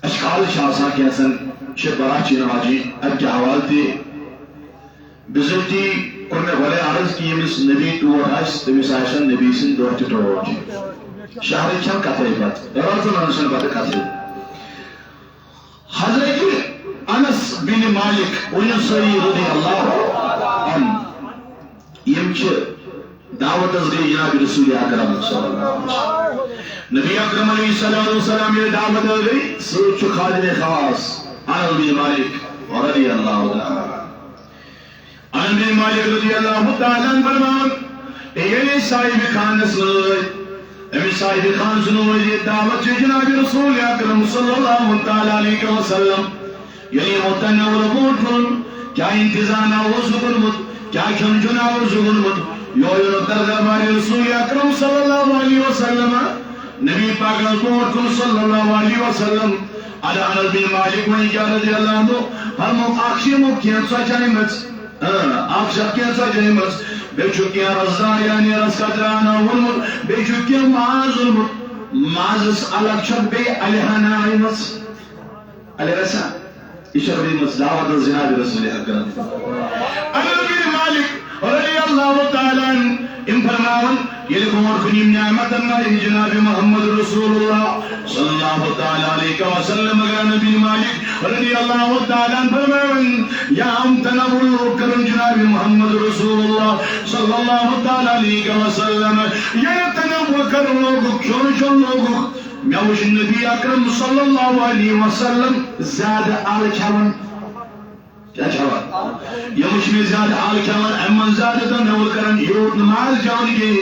اشکال شاسا کیسن براچی نواجی اکی حوالتی بزرگی کرنے والے عرض کی یمس نبی طور حس تمس آشن نبی سن دور تی طور شہر چھن کتائی بات رازن انسان بات کتائی حضرت انس بن مالک ونصری رضی اللہ عنہ یمچ دعوت از گئی جناب رسول اکرم صلی اللہ علیہ وسلم نبی اکرم علیہ السلام یہ دعوت از گئی سوچ خادم خاص انس بن مالک رضی اللہ عنہ انس بن مالک رضی اللہ تعالیٰ عنہ فرمان یہ صاحب خان سنوئی امی صاحب خان سنوئی یہ دعوت جناب رسول اکرم صلی اللہ تعالیٰ علیہ وسلم یعنی متنور بوٹن کیا انتظام آوزو برمت کیا کھنجن آوزو برمت یو دربار رسول اکرم صلی اللہ علیہ وسلم نبی پاک رسول صلی اللہ علیہ وسلم علی انس بن مالک رضی اللہ عنہ فرمو اخشمو کینسا جائمت اخشم کینسا جائمت بیچو کیا رضا یعنی رس قدرانا ورمت بیچو کیا معاذ ورمت معاذ الگ شب بے علیہانا آئیمت علی رسا اشار بن دعوت جناب رسول اکرم انس بن مالک رضی اللہ تعالیٰ ان فرماون یہ گمور خنیم نعمت اللہ جناب محمد رسول اللہ صلی اللہ تعالیٰ علیہ وسلم اگر نبی مالک رضی اللہ تعالیٰ فرماون یا ہم تنور کرن جناب محمد رسول اللہ صلی اللہ تعالیٰ علیہ وسلم یہ تنور کرن لوگو چھوڑ لوگو میوش نبی اکرم صلی اللہ علیہ وسلم زیادہ آل چھوان کیا چھوان یہ مجھ میں زیادہ آل چھوان امن زیادہ تنور کرن یود نماز جان کے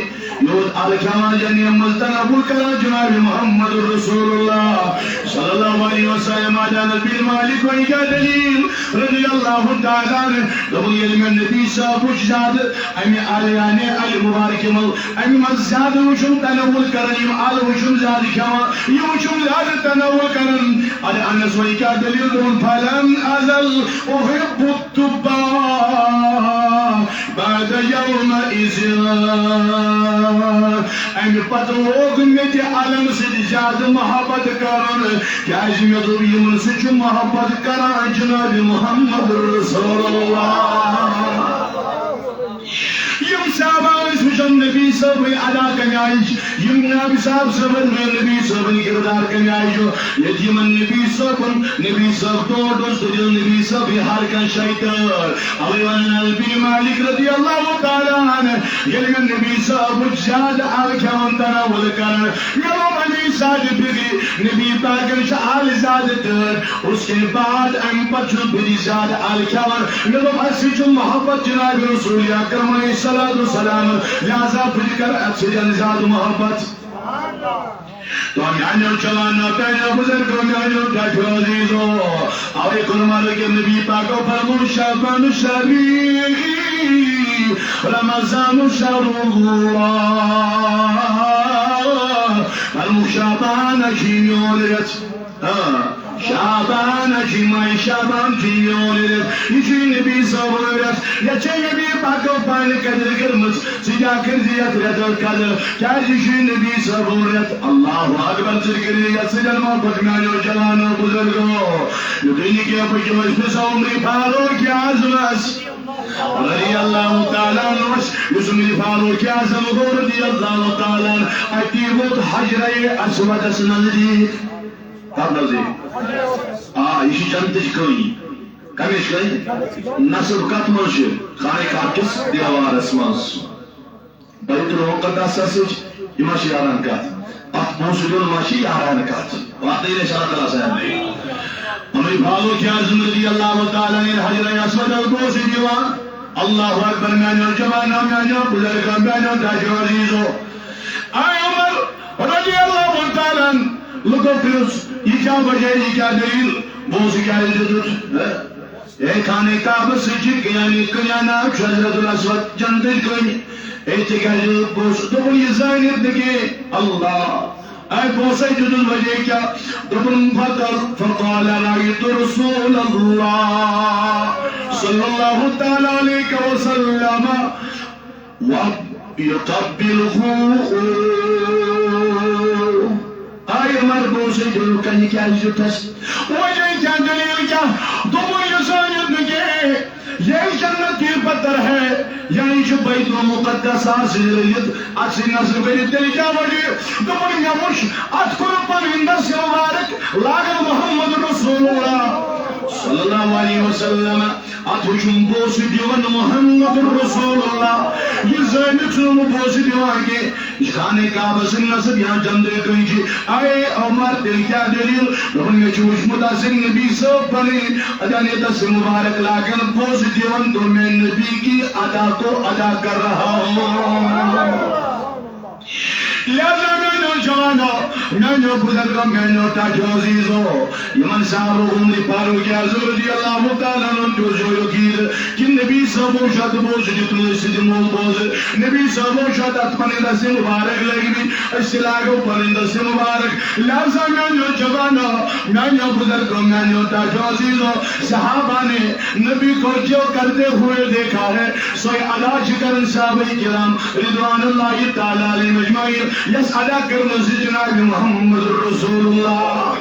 یود آل چھوان جانی امن تنور کرن جناب محمد رسول اللہ صلی اللہ علیہ وسلم آجا نبی مالک و کیا دلیل رضی اللہ تعالیٰ نے لبن علم نبی صاحب وچ زیادہ امی آلیانے علی مبارک مل امی مز زیادہ وشم تنور کرن یم آل وشم زیادہ چھوان یہ وشم زیادہ تنور کرن علی انس و کیا دلیل دون فلن ازل احب التبا بعد يوم امی پتہ لوگ میں تی علم سے زیادہ محبت کرن کیا میں تو یمن سے محبت کرن جناب محمد رسول اللہ یم صحابہ وچھن نبی صاحب ادا کنائش یم نبی صاحب نبی صاحب کردار کنائش یہ یمن نبی صاحب دوست نبی صاحب ہر کن شیطان علی نبی مالک رضی اللہ تعالی عنہ یہ نبی صاحب زیادہ آل کھان تناول کرن یلو نبی صاحب بھی نبی پاک آل زیادہ در اس کے بعد ام پچھو بھی زیادہ آل کھان یلو اسی جو محبت جناب رسول اکرم علیہ السلام لہذا پھر کر اکثر زیادہ محبت تو ہم یعنی چلانا پہنا بزرگوں یعنی ٹھٹو عزیزو آوے کنمال کے نبی پاکو فرمون شعبان شریف رمضان شهر الله المشابان شيولت شعبان شماي شعبان شيولت يجي نبي صورت يجي نبي باكو بان كدر كرمس سجا كرزيات رد كدر يجي نبي صورت الله اكبر ذكر يا سجل ما بكنانو جلانو بزرگو يدني کے بجوز بس عمري فاروق اعظم رضی اللہ تعالیٰ عنہ یسمی فاروق اعظم رضی اللہ تعالیٰ عنہ اتیبت حجرہ اسود نزدیک کب نزدیک یہ جنتش کئی کمیش کئی نصب کت منش خانہ کاکس دیوارس منز بیت المقدس سچ یہ ماشی یاران کت ات موسیقون ماشی یاران کت واقعی نے شرط اللہ صاحب نے ہمیں فاروق اعظم رضی اللہ تعالیٰ عنہ حجرہ اسود کو سی دیوان اللہ اکبر میانو جمانہ میانو بزرگان میانو تاجو عزیزو آئے عمر رضی اللہ تعالیٰ لکو پھرس یہ کیا وجہ یہ کیا دلیل بوس کیا عزت اے کھانے کعبہ سجد یعنی کنیانا حضرت الاسود جندل کنی اے تکا جد بوس دبن یہ زائنت دکے اللہ اے بوسے جد الوجہ کیا دبن فتر فقال رائیت رسول اللہ صلی اللہ تعالیٰ علیہ وسلم وَيُقَبِّلُهُ ہائے مربو سے دل کنی کیا جتس وجہ کیا دلیل کیا دمو یسانیت نکے یہ جنت کی پتر ہے یعنی جو بیت المقدس آسیلیت اسی نظر بری دل کیا وجہ دمو یموش اتکر پرندر سے مبارک لاغر محمد رسول اللہ صلی اللہ علیہ وسلم اتوشم بوسی دیوان محمد رسول اللہ یہ زینت سنو بوسی دیوان کے خانے کعبہ سے نصب یہاں جندے کہیں جی آئے عمر دل کیا دلیل رہن میں چوش متاثر نبی سب بنے ادانی دس مبارک لیکن بوسی دیوان تو میں نبی کی ادا کو ادا کر رہا ہوں لہذا میں نو جوانو نو بزرگو میں نو تاجو عزیزو یمن صاحب عمری پارو کی حضور رضی اللہ تعالیٰ نو جو جو یقید کہ نبی صاحب و شاد بوز جتنے سید مول بوز نبی صاحب و شاد اتمنی دس مبارک لگی بھی اسلاگو پرند سے مبارک لہذا میں نو جوانو میں نو بزرگو میں نو تاجو عزیزو صحابہ نے نبی کو جو کرتے ہوئے دیکھا ہے سوئی علاج کرن صحابہ کرام رضوان اللہ تعالیٰ علیہ مجمعین یس ادا کرنا سے جناب محمد رسول اللہ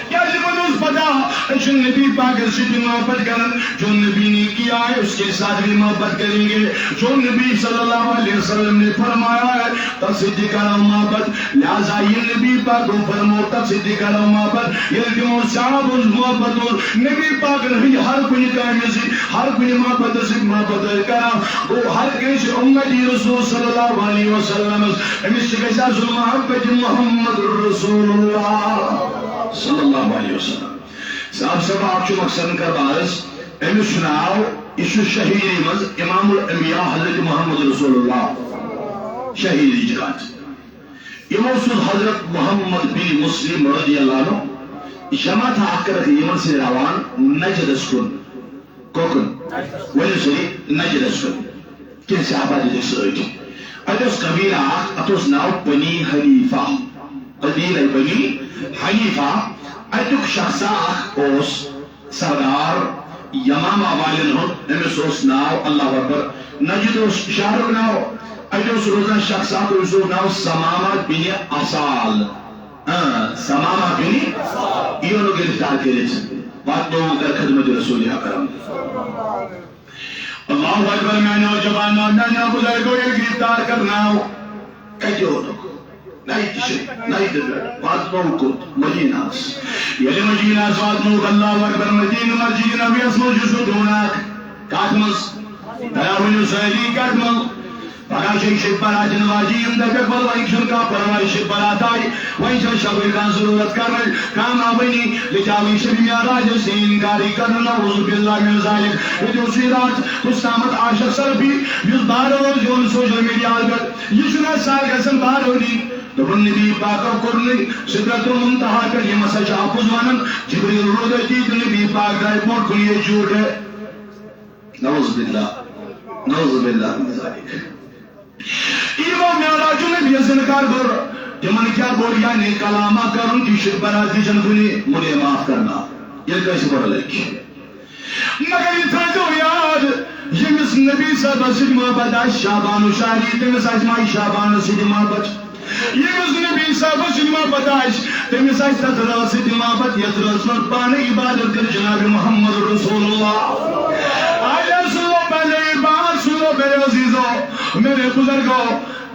کیا جبنوز پتا جو نبی پاک سے محبت کرن جو نبی نے کیا ہے اس کے ساتھ بھی محبت کریں گے جو نبی صلی اللہ علیہ وسلم نے فرمایا ہے تصدیق کرو محبت لہذا یہ نبی پاک کو فرمو تصدیق کرو محبت یہ دیمو صاحب اس محبت اور نبی پاک نے ہر کوئی کامی سے ہر کوئی محبت سے محبت کرا وہ ہر کسی امتی رسول صلی اللہ علیہ وسلم امیس کیسا محبت محمد رسول اللہ صلی اللہ علیہ وسلم صاحب سب آپ چو مقصد کا بارس امی سناؤ اسو شہیری مز امام الانبیاء حضرت محمد رسول اللہ شہیری جگات امام حضرت محمد بن مسلم رضی اللہ عنہ جماعت آکر یمن سے روان نجد اسکن کوکن ولی سری نجد اسکن کن صحابہ دیدے سوئیتی ادوس قبیلہ اتوس ناو بنی حنیفہ قبیلہ بنی حنیفہ اتوک شخصا اوس سردار یمامہ والن ہو امیس اوس ناو اللہ اکبر نجد اوس شہر ناو اتوس روزن شخصات اوسو ناو سمامہ بن اصال سمامہ بن ایونو گرفتار کے لیے بات دو در خدمت رسول اکرم اللہ اکبر میں نوجوانوں نانا بزرگوں یہ گرفتار کرنا ہو کہتے ہو تو نہیں تشری نہیں دبر بات موقت مدینہ یلی مدینہ سواد موق اللہ اکبر مدینہ مسجد نبی اسمو جسو دوناک کاتمس تراویل سہلی کاتمل پاکا شیخ شیخ پرا جنواجی اندر بکبل وائن شرکا پروائی شیخ پراتائی وائن شر شبری کان ضرورت کرنے کام آبینی لچاوی شبی راج سے انکاری کرنا وضو باللہ من ذالک یہ دوسری رات کستامت عاشق سرفی یوز بارو جون سوشل میڈیا آلگر یہ شنا سال قسم بارو دی تو نبی پاک کرنے صدرت منتحا کر یہ مسجد آپوز وانن جبریل رو دیتی نبی پاک دائی پور کلیے جھوٹ ہے نعوذ باللہ من ذالک ایمان میں اللہ جو نبی سنکار بر جمن کیا بول یعنی کلامہ کرن کی شک براتی جنگونی مجھے معاف کرنا یہ کیسے بڑھ لکھی مگر یہ تھا جو یاد یہ مس نبی صاحب سید محبت آج شابان و شاہری تمس آج مائی شابان سید محبت یہ مس نبی صاحب سید محبت آج تمس آج تطرہ سید محبت یہ رسول پانے عبادت کر جناب محمد رسول اللہ آج رسول پہلے عبادت سنو میرے عزیزوں میرے بزرگوں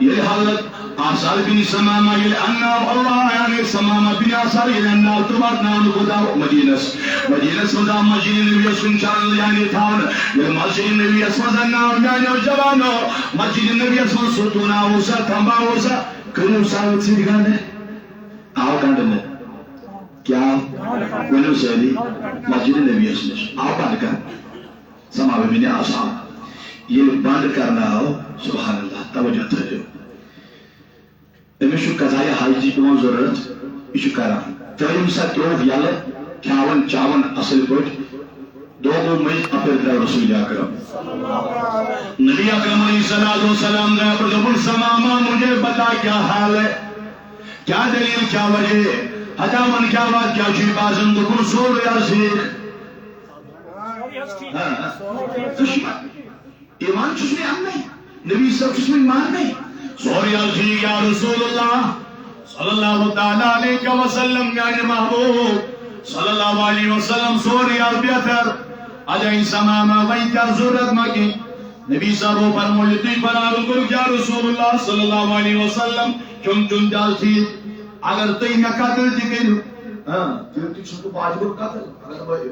یہ حالت آثار بن سمامہ یہ انہا اللہ یعنی سمامہ بن آثار یہ انہا اتبات نام خدا مدینس مدہ مجید نبی اسم چانل یعنی تھاون یہ مسجد نبی اسم نام یعنی جوانو مسجد نبی اسم سلطونا ہوسا تھمبا ہوسا کنو ساوت سی دکھان دے آو کانڈن دے کیا کنو سیدی مسجد نبی اسم آو کانڈ سمامہ بن آثار یہ بند کرنا ہو سبحان اللہ توجہ تھا امیشو قضائی حاجی پون ضرورت ایشو کران تریم سا تروف یال کھاون چاون اصل پوٹ دوگو مجھ اپر در رسول اکرم نبی اکرم علیہ السلام نے اپر دبل سماما مجھے بتا کیا حال ہے کیا دلیل کیا وجہ حتا من کیا بات کیا چوی بازن دکن سور یا سیخ دشمن ایمان چس میں ہم نہیں نبی صاحب چس میں ایمان نہیں سوری الجی یا رسول اللہ صلی اللہ تعالیٰ علیہ وسلم میانہ محبوب صلی اللہ علیہ وسلم سوری بہتر اجائی سماما وہی کیا ضرورت مکی نبی صاحب فرموئی تی برابر کرو یا رسول اللہ صلی اللہ علیہ وسلم چون چون ڈال تھی اگر تی میں قتل تھی کرو تیو تی چھو باجبر قتل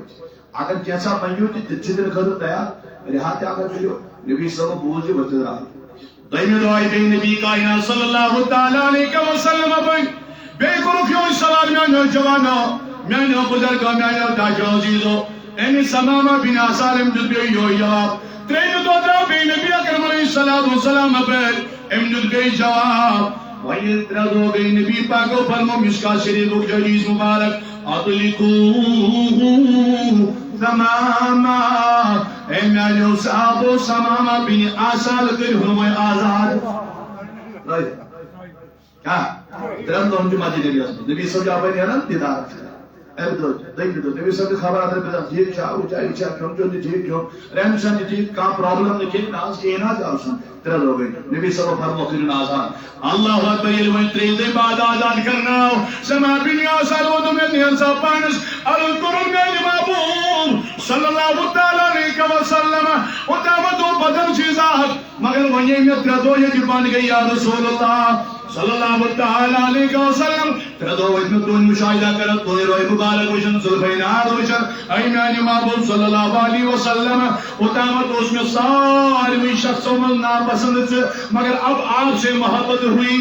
اگر کیسا بنیو تی تجدر کرو تیار رہاتے اگر کرو نبی صاحب بوجھے بچے رہا دائمی دعائی بے نبی کائنات صلی اللہ تعالیٰ علیہ وسلم بھائی بے کرو کیوں سوال میں نوجوانا میں نو بزرگا میں نو تاجو عزیزو اینی سماما بنا سالم جد بے یو جواب ترین دو درہ بے نبی اکرم علیہ السلام بھائی امجد بے جواب وہی تردو بے نبی پاکو فرمو مشکا شریف جلیز مبارک اطلقو سماما اے میانیو صحابو سماما بین آسال کر ہنوے آزاد کیا درم دون جو ماجی نبی اسم نبی صلی اللہ علیہ وسلم دیدار نبی صلی اللہ علیہ وسلم جیب چاہو چاہی چاہ کیوں جو جیب کیوں رحم شاہ جیب کام پرابلم نکل ناز اینا جاؤسن ترد ہو گئی نبی صلی اللہ علیہ وسلم آزاد اللہ اکبر یلوین تریدے بعد آزاد کرنا سما بین آسال و دمین نیانسا پانس القرآن میں محبوب صلی اللہ علیہ وسلم و دعوت و بدن چیزات مگر وہیں میں تردو یہ جبان گئی یا رسول اللہ صلی اللہ علیہ وسلم تردو اتنا تون مشاہدہ کرت تو روئے مبارک وشن صلفین آر وشن ایمان محبوب صلی اللہ علیہ وسلم اتامت اس میں ساروی شخصوں میں ناپسند سے مگر اب آپ سے محبت ہوئی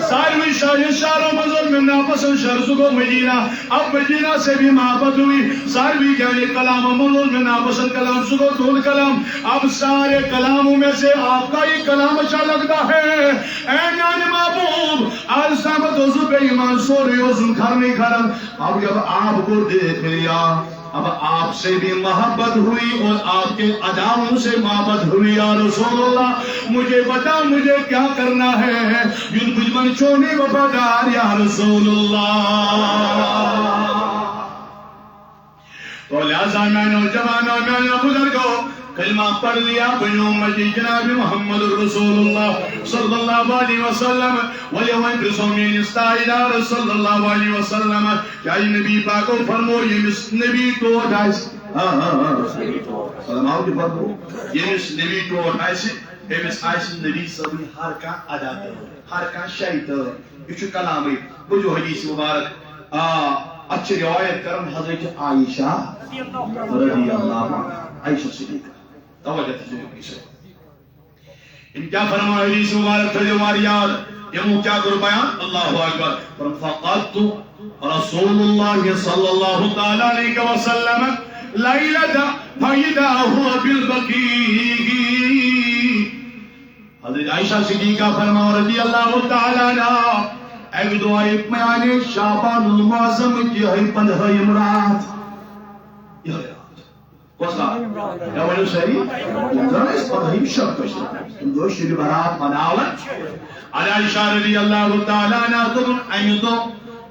ساروی شہروں مظلم میں ناپسند شرسوں کو مدینہ اب مدینہ سے بھی محبت ہوئی ساروی کہنے کلام مظلم میں ناپسند کلام سکو طول کلام اب سارے کلاموں میں سے آپ کا یہ کلام اچھا لگتا ہے ایمان محبوب آج سامت حضور پہ ایمان سوری حضور کھرنے کھرن اب جب آپ کو دیکھ لیا اب آپ سے بھی محبت ہوئی اور آپ کے اداؤں سے محبت ہوئی یا رسول اللہ مجھے بتا مجھے کیا کرنا ہے یون کچھ من چونے وفادار یا رسول اللہ تو لہذا میں نوجوانوں میں بزرگوں کلمہ پڑھ لیا بنو امتی جناب محمد رسول اللہ صلی اللہ علیہ وسلم ولیوائن پرسومین استائدار صلی اللہ علیہ وسلم کیا یہ نبی پاکو فرمو یہ نبی تو اٹھائیس سلام آؤ کی فرمو یہ نبی تو اٹھائیس ایمس آئیس نبی صلی ہر کا ادا کر ہر کا شہید یہ کلامی بجو حدیث مبارک اچھی روایت کرم حضرت عائشہ رضی اللہ عائشہ صدیقہ توجہ تجھے سے ان کیا فرمایا حدیث مبارک تھے ہماری یاد یہ منہ کیا کرو بیان اللہ اکبر فقط رسول اللہ صلی اللہ تعالی علیہ وسلم لیلہ فیدہ ہوا بالبقیع حضرت عائشہ صدیقہ فرمایا رضی اللہ تعالی عنہ ایک دعائی میانے شعبان المعظم کی ہے 15 امرات یہ وصلہ یا ولو سری درس پتہیم شرط تم دو شری برات مناولت علی عائشہ رضی اللہ تعالی عنہ تم ایدو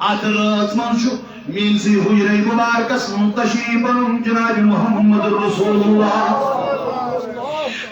آتر منشو من سی ہوئی رئی مبارکس منتشریبا جناب محمد رسول اللہ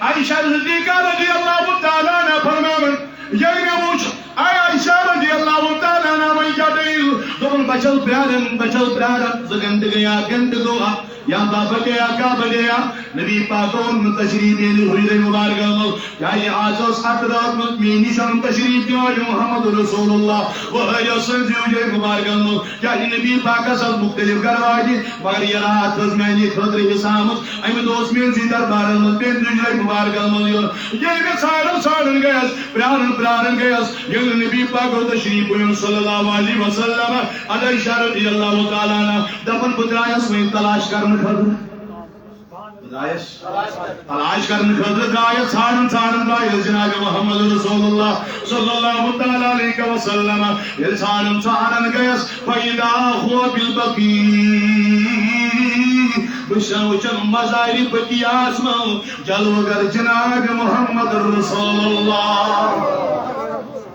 عائشہ رضی اللہ تعالی عنہ فرماون یہ نموش اے عائشہ رضی اللہ تعالی عنہ میں کیا دلیل دون بچل پیارن زگند گیا گند گوا یا بابا گیا کعبہ گیا نبی پاکون تشریف یہ ہوئی رہی مبارک اللہ یا یہ آج اس حق رات میں نشان تشریف کیا ہے محمد رسول اللہ وہ ہے جو سنزی ہوئی مبارک اللہ یا یہ نبی پاک سب مختلف کروائی دی مگر یہ رات از میں یہ خطر حسامت ایم دوست میں زی دربار اللہ پین دوئی مبارک اللہ یہ بھی سارن گیا پرارن گیا یہ نبی پاک تشریف ہوئی صلی اللہ علیہ وسلم علی اشارت رضی اللہ تعالیٰ عنہ دفن بدرائیس میں تلاش کرنے تلاش کرنے خطر دائیت سارن دائیت جناب محمد رسول اللہ صلی اللہ تعالیٰ علیہ وسلم یہ سارن گیس فَإِذَا هُوَ بِالْبَقِيعِ بشن وچن مزائری بکی آسمان جلوگر جناب محمد رسول اللہ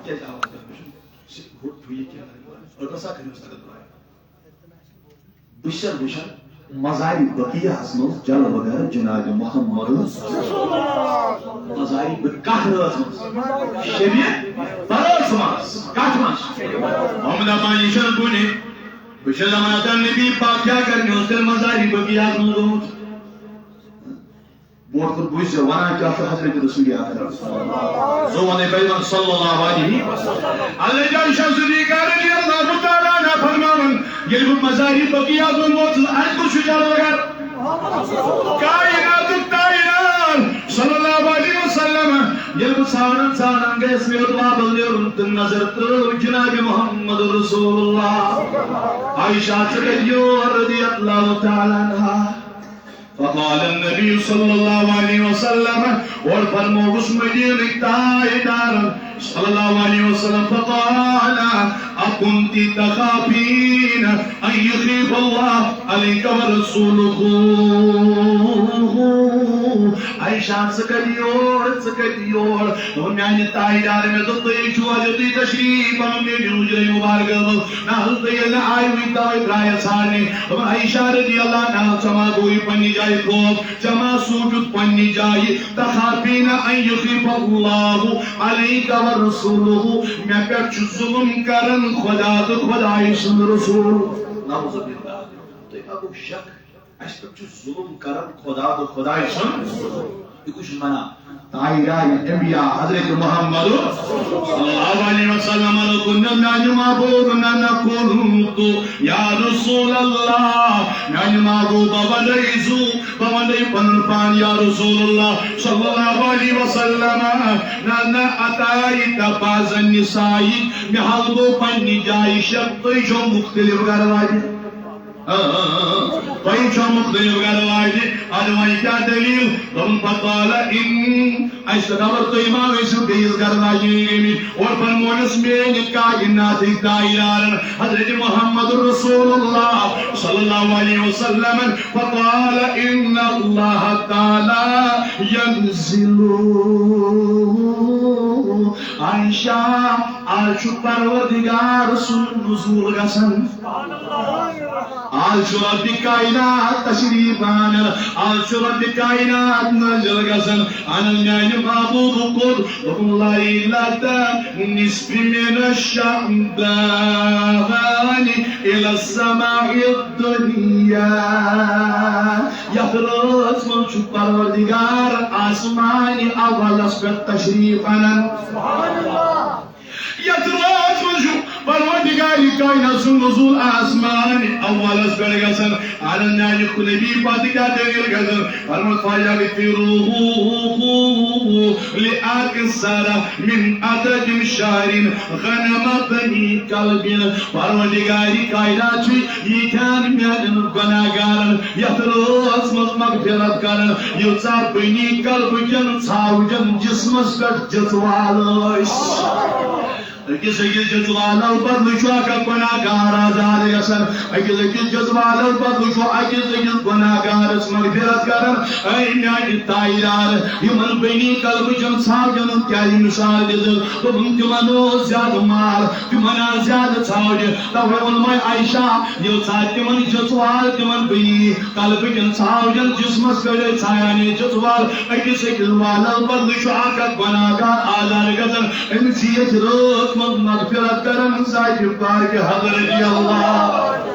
کیا دعوت ہے اور بسا کرنے اس طرح دعائے بشن مزاری بقیہ اسمز جل وغیر جناب محمد مزاری بکاہ رسمز شبیہ پرسمز کاتمز محمد ابانی شرکونے بشر زمانت النبی پاک کیا کرنے اس دل مزاری بقیہ اسمز ہوت بوٹ کر بوئی سے وانا کیا فی حضرت رسول آخر زوانے پیغمبر صلی اللہ علیہ اللہ جان شخص دیگر رضی اللہ تعالیٰ عنہ فرماون یہ مزاری بقیہ اسمز ہوت کو شجال وغیر کائنات التائنان صلی اللہ علیہ وسلم یہ سانن گئے اس میں ادوا بلدے اور نظر تو جناب محمد رسول اللہ عائشہ صدیو رضی اللہ تعالیٰ عنہ فقال النبي صلى الله عليه وسلم والفرمو بسم دينك تائدار صلى الله عليه وسلم فقال أكنت تخافين أن يخيف الله عليك ورسوله عائشہ سکدیور میانہ تائیدار میں تو تھی تشریف جوجر مبارک نہ آئی ہوئی تائی برائے سارنے عائشہ رضی اللہ عنہ چما گوئی پنی جائے خوب چما سوجد پنی جائے تخافین ان یخیف اللہ علیک ورسولہ میں پیچ ظلم کرن خدا تو خدای سن رسول نعوذ باللہ تو ابو شک اس پر ظلم کرن خدا تو خدای سن یہ کچھ منا تائرہ انبیاء حضرت محمد صلی اللہ علیہ وسلم لکنن معبود نقولت یا رسول اللہ یعنی معبود بودیزو بودی پنپان یا رسول اللہ صلی اللہ علیہ وسلم نانا اتائی تپاز النسائی محل گو پنی جائی شب جو مختلف گروائی کوئی چھو مختلف گروائی دی آدوائی کیا دلیل تم فقال ان ایسا دور تو امام ایسا بیز گروائی گئی اور فرمونس میں کائنات دائران حضرت محمد رسول اللہ صلی اللہ علیہ وسلم فقال ان اللہ تعالی ینزل عائشہ آج پروردگار سن نزول گسن آج رب کائنات تشریفان آج رب کائنات نزل گسن عن المیان معبود قد لیلت نصف من الشعبان الى السماء الدنیا یخرج من چو پروردگار آسمان اول اسپت تشریفان یخرج من چو پروردگاری کائنات سن نزول آسمان اول اسپت گسن عن المیان خنبی پاتکا دیر گسن فرمت فیغفروه لأكثر من عدد شهر غنم بني قلب پروردگاری کائنات یہ کان میان گناہگار یتروس مغفرت کرن یوسا بنی قلب جن ژھاوجن جسمس پٮ۪ٹھ جژوال أكيد جزوال البدل شو كناغار آزاد يسر أكيد جزوال البدل شو أكيد كناغار اسمه فرات كارن أي ناي تايدار يمن بيني قلب جن صار جن كاري مثال دل تبن تمنو زياد مال تمنا زياد صار تبع علماء عائشة يو صار تمن جزوال تمن بيني قلب جن صار جن جسم سكر صارني جزوال أكيد جزوال البدل شو كناغار آزاد يسر إنسية روز مغفرت کرن صاحب پاک حضرت اللہ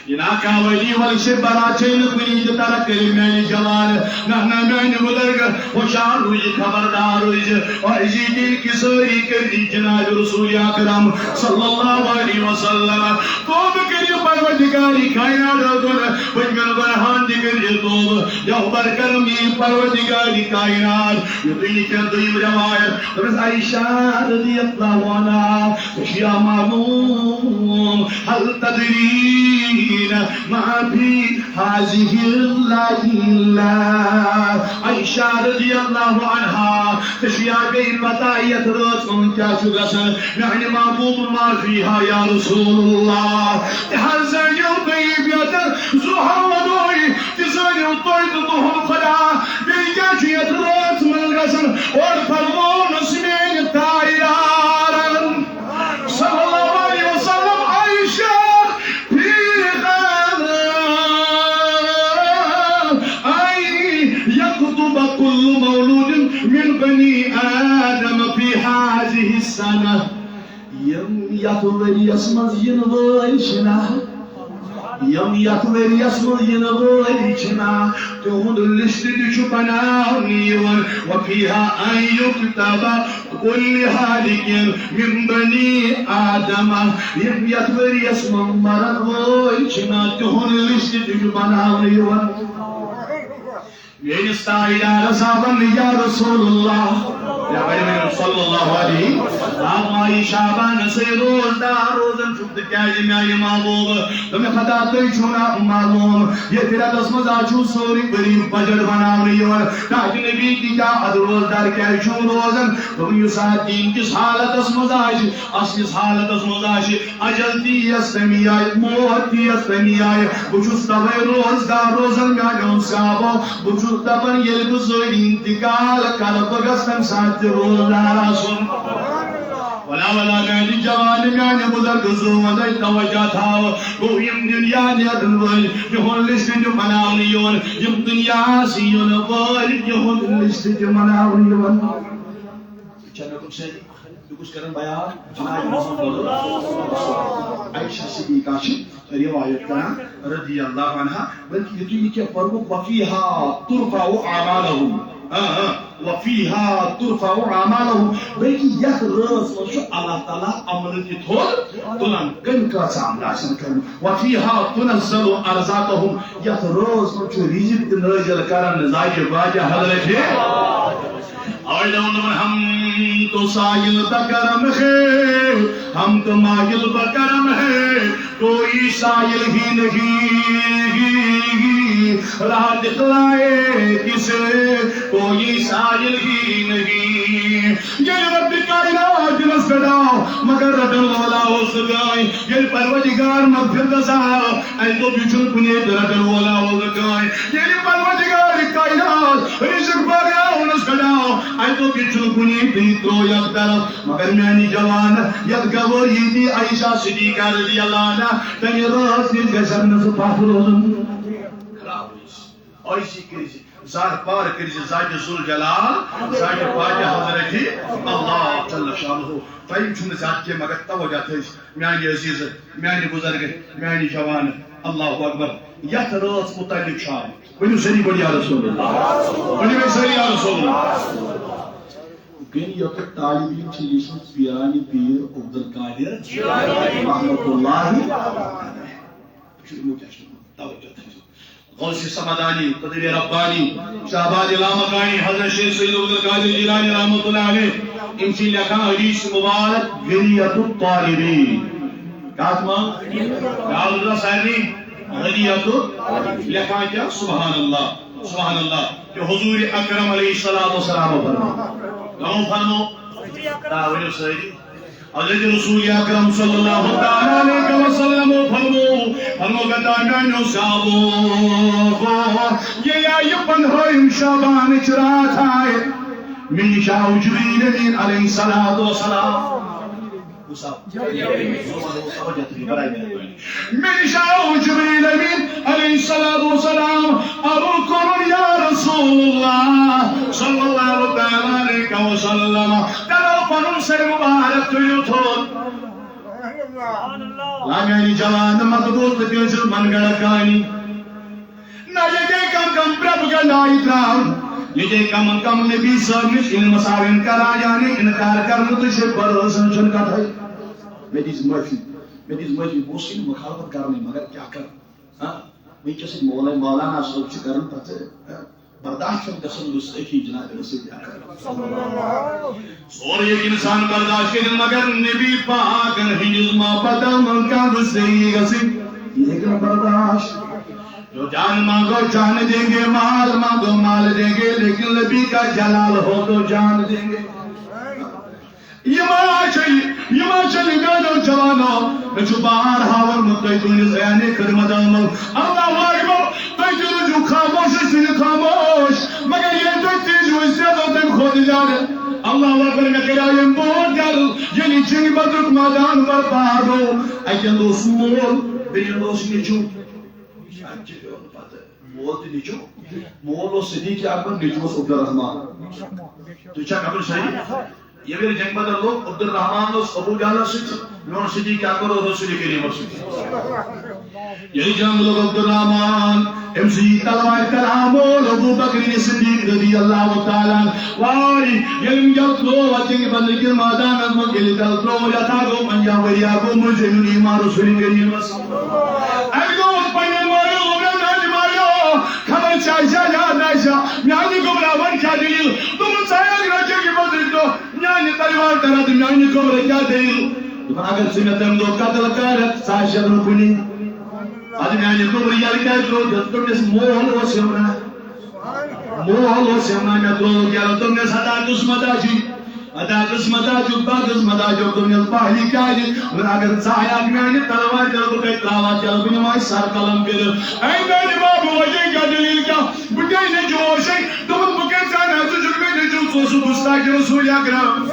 يناكا ولي والشبرا چين كني ترك من جوان نحن من بزرگ وشان ہوئی خبردار ہوئی وإجي دل کی سوری کری جناب رسول اکرم صلی اللہ علیہ وسلم توب کری پروردگاری کائنات رکن بجگن برحان دکر توب یوبر کرمی پروردگاری کائنات یدنی کن دویم روایت رض عائشہ رضی اللہ عنہ تشیع معموم هل تدرین ما في هذه الليلة عائشة رضي الله عنها تشيع بين متاية رسول كاشغسن يعني معبود ما فيها يا رسول الله تحزن يطيب يدر زهر ودوي تزن يطيب ظهر خدا بيجاجية رسول الغسن والفرمون سمين التايران صلى الله عليه وسلم عائشة سنة يم يطوري يسمز ينويشنا يم يطوري يسمز ينويشنا تهون اللي شبناوني وفيها أن يكتب كل هالك من بني آدم يم يطوري يسمز مرنويشنا تهون اللي شبناوني يستعيد رسابا يا رسول الله يا غير صلى الله عليه أما شعبان سيروز داروزن شفت كاجي ماي معلوم تم خدا تيشونا معلوم يترى دسم داشو سوري بري بجر بناونيون تاج نبي کی جا ادروز دار کاجو روزن تم يسا دين کی حالت دسم داش اصل حالت دسم داش اجل دی يستمياي موت يستمياي بجوز تبي روز داروزن گاجون سابو بجوز تبن يلبسو انتقال كرب غسم سات روز داراسون ولا قاعد جوان قاعد بزرگ زو ودای توجہ تھا وہ یم دنیا نے ول یہون لسٹ جو مناونیون یم دنیا سیون ول یہون لسٹ جو مناونیون چلو کچھ سے کچھ کرن بیان جناب محمد عائشہ صدیقہ کی روایت کا رضی اللہ عنہا بلکہ یہ کہ فرمو وفیها ترفع اعمالهم وفيها ترفع أعمالهم بلكي يخرج وشو الله تعالى أمر يطول تلان كن كاسام لاشن كن وفيها تنزل أرزاقهم يخرج وشو ريجب تنرجل كارن نزاج باجة حضرته أولون هم تو سائل بکرم ہے ہم تو مائل بکرم ہے کوئی سائل ہی نہیں راہ دکھلائے کسے کوئی سائل ہی نہیں یہ رب کائنات نس کڑاؤ مگر رٹن والا ہو سکائیں یہ پروردگار مغفرت دساؤ اے تو بیچن کنے رٹن والا ہو سکائیں یہ پروردگار کائنات رزق باگاؤ نس کڑاؤ اے تو بیچن کنے پیترو یک طرف مگر میانی جوان یک گور یدی عائشہ صدیقہ رضی اللہ عنہ تنی راس نیز گشن نس پاک روزن ایسی کریسی زار پار کریسی زاج ذل جلال زاج پاک حضرتی اللہ جل شانہ فایم چھن زاد کے مگر توجہ تھیس میانی عزیز میانی بزرگ میانی جوان اللہ اکبر یک راس متعلق شام ونیو سری بڑی یا رسول اللہ ونیو سری یا رسول اللہ گن یک طالب علم چلیشن پیرانی پیر عبدالقادر رحمت اللہ شروع مجھے توجہ تھیس غوث سمدانی قدر ربانی شہباز علامقانی حضرت شیخ سید عبدالقادر جیلانی رحمت اللہ علیہ ان سے لکھا حدیث مبارک غنیت الطالبین کاتما قال اللہ صاحبی غنیت لکھا کیا سبحان اللہ کہ حضور اکرم علیہ السلام فرمو دعوی صحیح حضرت رسول اکرم صلی اللہ علیہ وسلم فرمو گدانو صاحبو یہ آئی 15 شعبان چرات آئے من شاہ جبریل امین علیہ السلام من شاہ جبریل امین علیہ السلام ابو کرن یا رسول اللہ صلی اللہ علیہ وسلم پنم سر مبارک تو یوتھول لاگانی جوان مقبول تکیسل منگڑ کانی نا یہ دے کم پرب کا نائی تراؤن یہ دے کم نبی سرمش ان مساوین کرا جانے انکار کرنے تو شب پر سنچن کا تھا میں دیز معافی موسیقی مخالفت کرنے مگر کیا کر میں کسی مولانا صاحب سے کرن پتے برداشت کر دسن لسکی جناب رسول اکرم سور ایک انسان برداشت کرن مگر نبی پاک ہنجز ما بدم کا رسکی گسی یہ کہ برداشت جو جان مانگو جان دیں گے مال مانگو مال دیں گے لیکن نبی کا جلال ہو تو جان دیں گے یما چلی گانو جوانو نچو باہر ہاور مدعی دونی زیانے خدمت آمال اللہ اکبر تجھو جو خاموش سن خاموش مگر یہ تو تیج ہوئی سے تو تم خود جانے اللہ اکبر میں کرایم بہت جل یعنی چنگ بدرک مادان برپادو ایکن دوست مول بین دوست نیچو مول تی نیچو مول و صدیق اکبر نیچو عبدالرحمن تو چاک اپر صحیح یہ میرے جنگ بدر لوگ عبد الرحمن ابو جہل سے میون سدی کیا کرو رسول کریم یہی جنگ لوگ عبد الرحمن ام سی تلوار کلام ابو بکر صدیق رضی اللہ تعالی وائی یم جلو وجنگ بدر کے میدان میں گلی تلو یا تھا گو منجا وریا گو مجھے ایمان رسول کریم اگو پنے مارو نہ مارو خبر چاہیا یا نشا میانی گمراہ ون کیا دل تم سایہ رجے کی بدر تو میانی تلوار کرا تو میانی گمراہ کیا دل اگر سمتم دو قتل کرت ساشد رکنی آج میانی گمراہ یار کیا کرو تم نے موہل و سمنا موہل و سمنا میں تو کیا تم نے صدا قسمت آجی ادا قسمت آجو با قسمت آجو تم نے پہلی کیا جی اگر سایہ میانی تلوار کرا تو کئی تلاوات کیا تو میانی سار کلم کرو اے میانی بابو وجہ کیا دلیل کیا بٹائی نے جو شئی تم بکر جانا ہے تو جھکے نے جو سوسو مستاق رسول اکرم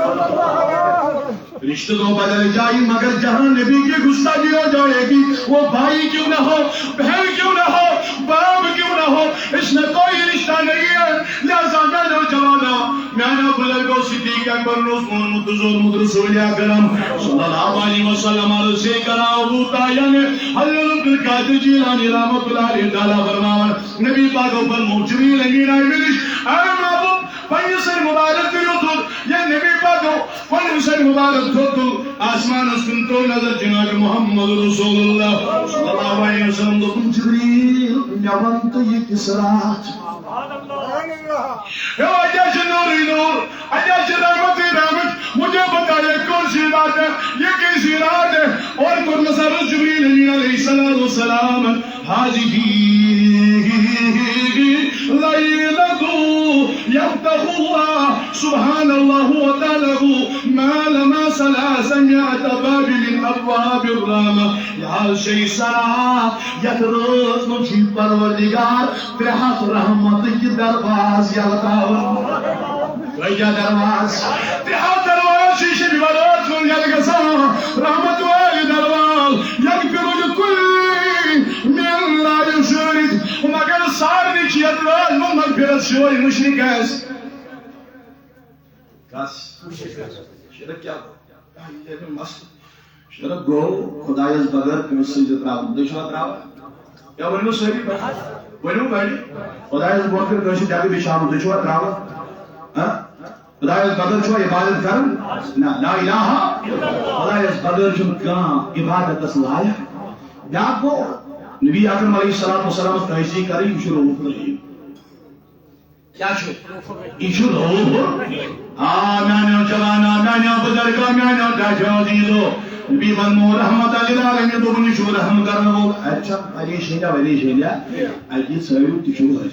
رشتہ تو بدل جائی مگر جہاں نبی کی گستاخی ہو جائے گی وہ بھائی کیوں نہ ہو بہن کیوں نہ ہو باپ کیوں نہ ہو اس میں کوئی رشتہ نہیں ہے لہذا میں نوجوانا میں نے بزرگوں صدیق اکبر عثمان متضر رسول اکرم صلی اللہ علیہ وسلم سے کرا ابو طاہر نے حضرت عبد القادر جیلانی رحمۃ اللہ علیہ تعالی فرمایا نبی پاک پر موجودی لگی نہ ملی اے محبوب پنج سر مبارک دیو تو یہ نبی پاک پنج سر مبارک تو آسمان اس کن تو نظر جناب محمد رسول اللہ صلی اللہ علیہ وسلم تو جبریل یوم تو یہ کسرات سبحان اللہ یا اجاز نور اجاز رحمت مجھے بتائیے کون سی بات ہے یہ کیسی رات ہے اور کون مسار جبریل علیہ السلام حاضی لیلۃ یفتح اللہ سبحان اللہ وتعالی ما لما ثلاثمائة باب من ابواب الرحمہ یا شیء سرا یتروز مجھے پروردگار ترہت رحمت کی درواز یلتاون ویجا درواز ترہت درواز شیشے بیوارات من یلگسا رحمت والی درواز یکفر لکل من لا یشرک مگر سارنی چی ادراج من مغفرت شوئی مشرک ہے کس شرک کیا گو شرک گو خدایز بغیر کمیسی جتراؤں دشوات راؤں یا ونو سہری ونو بیڑی خدایز بغیر کمیسی جاگی بشام دشوات راؤں خدایز بغیر چھو عبادت کرن لا الہ خدایز بغیر چھو کام عبادت اسلائے یا گو نبی اکرم علیہ السلام کمیسی کری شروع کریں کیا شو ایشو رو آمین جوانا آمین بزرگ آمین داجو دیدو نبی بنمو رحمت اللہ علیہ تو بنی شو رحم کرنا ہو اچھا علی شیدہ ولی شیدہ علی سویو تشو ہے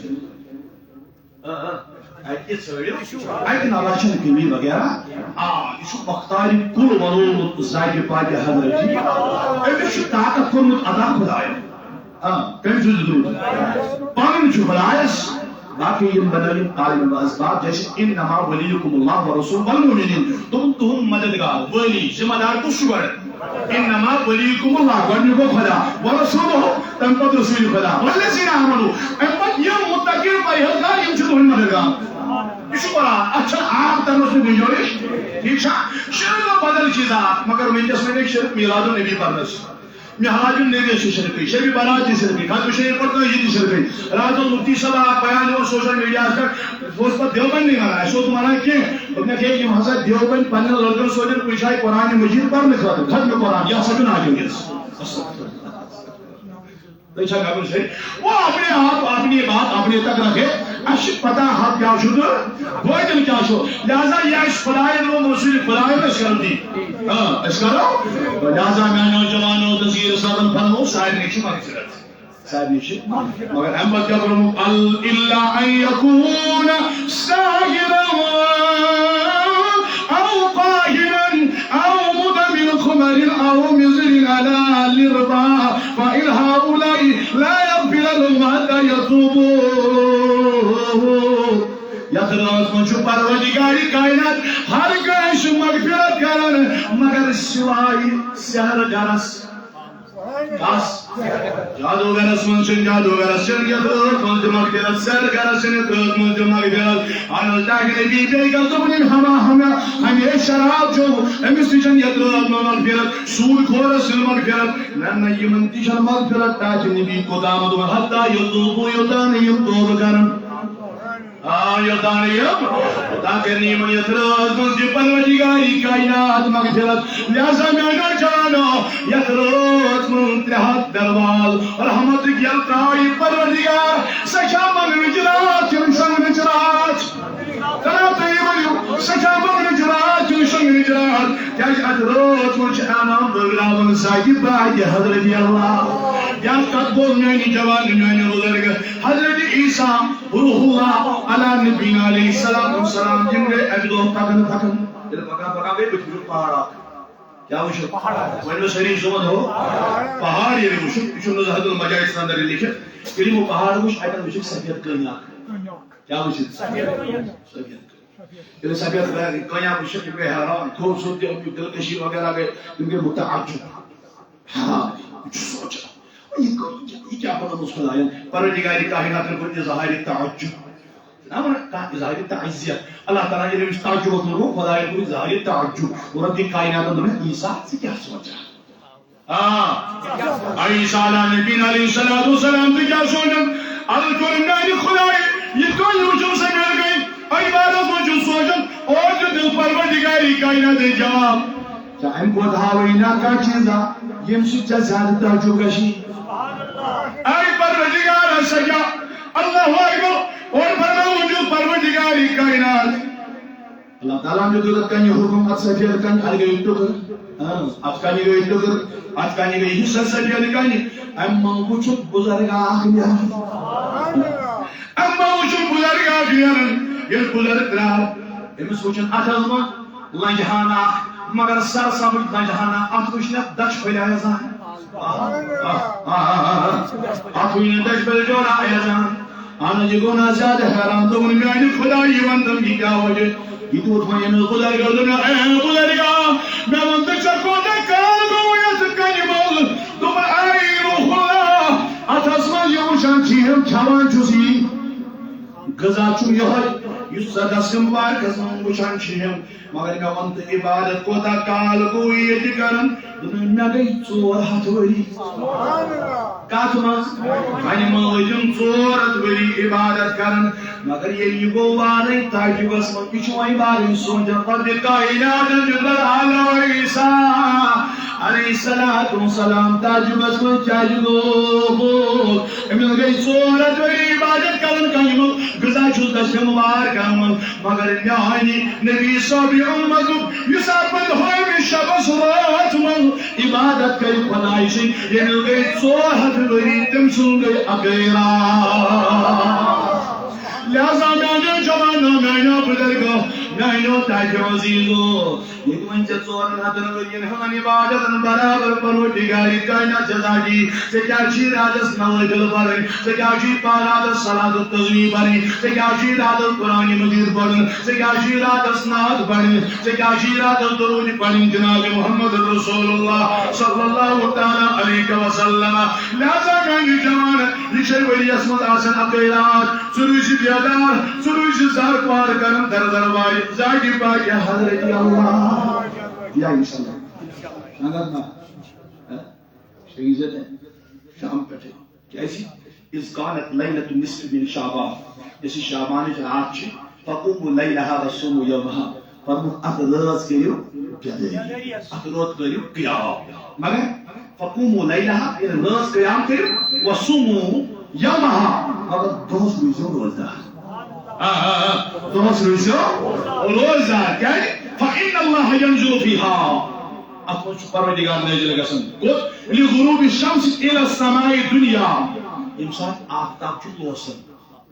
علی سویو ایک نواشن کمی وغیرہ ایشو مختاری کل ولو زائد پاک حضرت جی ایشو طاقت کرمت ادا خدای کمی جو ضرور پانن چھو خدایس باقی یم بدلی قائم اسباب جیسے انما ولیکم اللہ ورسول والمؤمنین تم مددگار ولی ذمہ دار کو شوڑ انما ولیکم اللہ گن کو خدا ورسول تم کو رسول خدا والذین آمنوا امت یم متقین پرہیزگار یم چھو مددگار اس کو اچھا آپ طرف سے گنجائش ٹھیک شرک بدل چیزا مگر میں جس میں ایک شرک میلاد النبی پڑھنس میراج النبی سے شرکی شبی برات سے شرکی خاتم شریف پڑھتا ہے یہ شرکی رات المفتی صاحب بیان اور سوشل میڈیا پر اس پر دیوبند نہیں مانا ہے سو تمہارا کیا اپنے کہ یہ حضرت دیوبند پنل لڑکن سوچن پوچھائے قرآن مجید پر لکھا تھا ختم قرآن یا سکن آگے دیکھا قبل سے وہ اپنے آپ اپنی بات اپنے تک رکھے اش پتہ حق کیا شد بوجن کیا شو لہذا یہ اس خدای رو موصول خدای میں شرم دی اس کرو لہذا میں نوجوانوں تذکیر سادن فرمو صاحب نیچے مغفرت صاحب نیچے مگر احمد کیا فرمو الا ان یکون ساہرا او قاہرا او مدمن خمر او مزر علی الربا فإن هؤلاء لا يغفر لهم حتى يتوبوا یتراز مجھو پروردگاری کائنات ہر گیش مغفرت کرن مگر سوائی سہر جرس کس جادوگرس من چھن جادوگرس چھن یترت من مغفرت سرگرس چھن یترت من مغفرت آنل تاک نبی بیگل دبنین ہمیں شراب چھو امس تشن یترت من مغفرت سود خورس چھن مغفرت نن یمن تشن مغفرت تاک نبی کو دامد حتی یتوبو یتان یتوب کرن یتانیم تاکہ نیمن یترت من دی پروردگاری کائنات مغفرت لہذا میں جانو یترت من ترہت درواز رحمت یلتائی پروردگار سچا من وجرات چنشن وجرات تراب تیمنیو سچا من وجرات چنشن وجرات کیاج یترت من چانام بغلاون ساکی بائی حضرت اللہ یا قدبول میانی جوان میانی بزرگ حضرت عیسیٰ روح اللہ علی نبینا علیہ السلام جن گئے ابدو تاکن جب پکا گئے بچھو پہاڑا کیا وشو وینو سرین سمد ہو پہاڑ یہ وشو وشو نزہد المجائی ساندر لکھے کلمو پہاڑ وش آئیتا وشو سفید کنیاک کیا وشو سفید کنیاک سفید کنیاک وشو کیونکہ حیران خوبصورتی اور دلکشی وغیرہ گئے کیونکہ متعجب ہاں کچھ سوچا یہ کیا پتہ مسکل آئین پروردگاری کائنات نے کوئی ظاہر تعجب نہ ظاہر تعزیت اللہ تعالیٰ نے اس تعجب کو خدا نے کوئی ظاہر تعجب اور رب کائنات نے عیسیٰ سے کیا سوچا عیسیٰ علیہ نبی علیہ السلام سے کیا سوچا الکرمانی خدای یہ کوئی وجہ سے مل گئی عبادت وجہ سوچا اور جو دل پروردگاری کائنات نے جواب کیا ہم کو دھاوینا کا چیزا یہ سچا زیادہ تعجب گشی اے پروردگار سجا اللہ اکبر اور فرما وجود پروردگاری کائنات اللہ تعالیٰ نے دولت کنی حکم ات سفید کنی آگے اٹھو کر ات کنی گئی اٹھو کر ات کنی گئی حصہ سفید کنی اما وچھت بزرگا آخری اما وچھت بزرگا آخری یہ بزرگ رہا امس وچھن اتھزما لنجہانا مگر سر سمجھ لنجہانا ات وچھنت دچ پھیلایا زان آخوین دش بل جوڑا آیا جان آنا جی گونا زیادہ حیران تو من میانی خدای وندم کی کیا وجہ یہ تو اتمانی میں خدای گردنا اے خدای گا میں وندک سکو دکار گویت کنی بول تو من آئی روح اللہ اتاسمان یوں شانچی ہم چھوان چوسی گزا چون یہائی یس صدسم بار قسم گوشان چھیم مگر میں وند عبادت کو تا کال گویت کرن دنیا میں گئی چور ہاتھ وری کاتماز کانی ملجم چورت وری عبادت کرن مگر یہ گوانی تاجی بس من کچھ عبادت سوچا قد کائنات جبر علی عیسیٰ علیہ السلام تاجی بس من چاہی گو امن گئی چورت وری عبادت کرن کانی مل گزا چھو دشم بار کرن مگر میانی نبی صحبی امتو یسابت ہوئی میں شبس رات من عبادت کری خدای سے یہ مل گئی چوہت وری تم سن گئی اگیرا لہذا میں نے جوانو میں نے بزرگو میں نے تاج عزیزو یہ منچ چور ہتن وری ہم عبادت برابر پروردگاری کائنات جزاگی سے کیا چی راجس نوجل پڑھیں سے کیا چی پارادس صلاۃ التسبیح پڑھیں سے کیا چی رات قرآن مجید پڑھیں سے کیا چی رات نعت پڑھیں سے کیا چی رات درود پڑھیں جناب محمد رسول اللہ صلی اللہ تعالی علیہ وسلم لہذا میں جوان یہ ولی اسمت آسن اقیلات سروش بیادار سروش زار پار کرن در درباری زاگی پاک حضرت اللہ یا انشاءاللہ شانگت نا شہیزت ہے شام پٹھے کیسی اس قانت لیلت نصف من شعبان جیسی شعبانی جنات چھے فقوم لیلہا وصوم یومہا فرمون اتدرس کریو بیدری اتدرس کریو قیام مگر فقوم لیلہا یعنی رس قیام کریو وصوم یومہا مگر دوست روزوں روزدار دوست روزوں روزدار کیا ہے فإن الله ينزل فيها أخوش پروردگار نزل گسن قد لغروب الشمس إلى السماء الدنيا إمسان آفتاب چو لوسن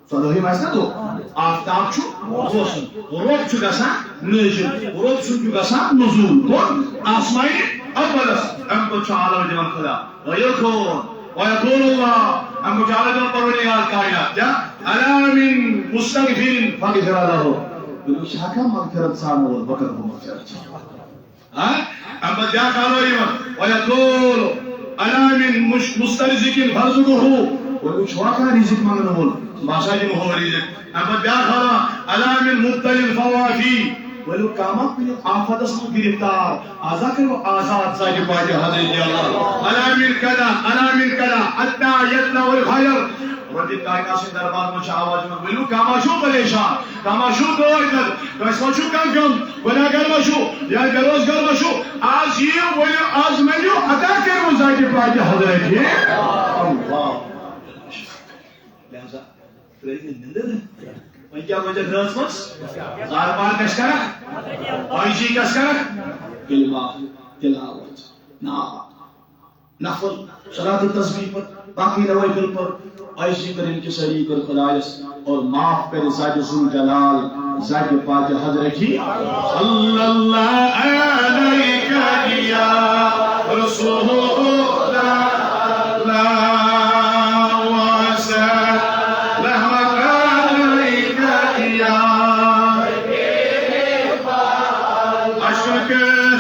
فلوهي مازنا دو آفتاب چو لوسن روب چو گسن نزل روب چو گسن نزول قد آسمائی أبلس أمكو چعالم جمال خدا ويقول الله أمكو چعالم پروردگار کائنات جا ألا من مستغفر فاغفر له شاكا مغفرت سامو بكر مغفرت اما جاء قالوا ويقول ألا من مسترزق فرزقه وشواكا رزق من نقول باشا هو رزق أما بياخرا ألا من مبتل الفوافي ولو كامك من آفات اسمه گرفتار آزاد و آزاد ساجي باجي حضرت الله ألا من كذا حتى يطلع الخير ودی کائنات سے دربار میں آواز میں ولو کاماشو پریشان کاماشو دویدر کاماشو کم ولا گرمشو یا گروز گرمشو آج یہ ولی آج منیو ادا کرو زاکی پاکی حضرت اللہ لہذا تریدی نندر ہے وہی کیا وجہ گرس مس زار بار کش کرک آئیشی کش کرک کلمہ تلاوت نفل صلاة التسبیح پر باقی نوافل پر ایسی کریں کہ شریک اور خدایس اور معاف کرے ذات ذو جلال ذات پاک حضرت ہی صلی اللہ علیہ یا رسول اللہ وسلم علیہ یا عشق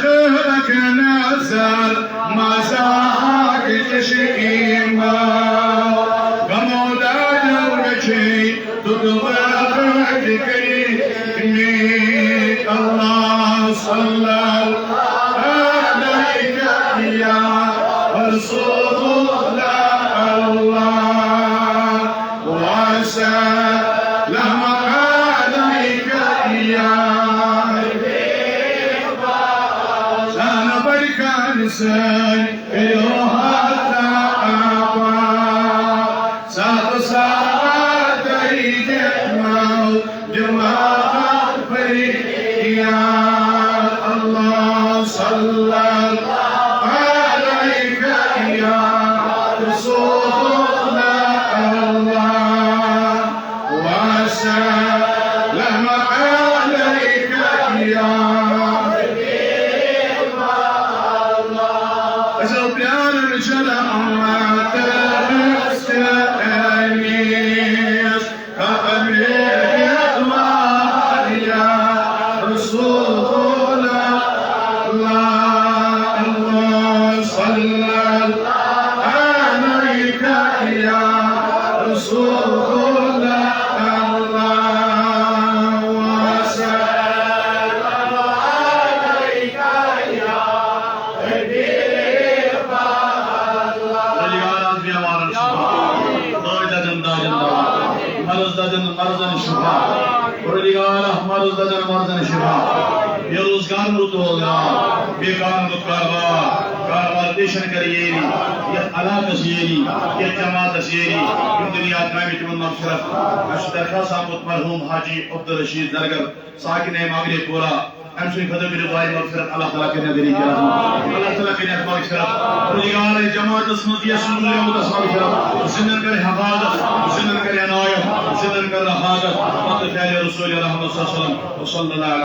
خیرک نظر مزاق تشئیمہ Allah sallallahu alayhi ya Rasulullah Allah wa sallam alayka ya Habibullah sana barkan sen irohata aba sa مرحوم حاجی عبدالرشید درگر ساکن مغرب پورا امشن خدا بھی رضائی مغفرت اللہ تعالیٰ کے نظری کے رحمت اللہ تعالیٰ کے نظر مغفرت رجگار جماعت اسمتیہ سنولی عمد مغفرت زندن کر حفاظت زندن کر عنایت زندن کر رحاظت وقت فعل رسول اللہ صلی اللہ علیہ وسلم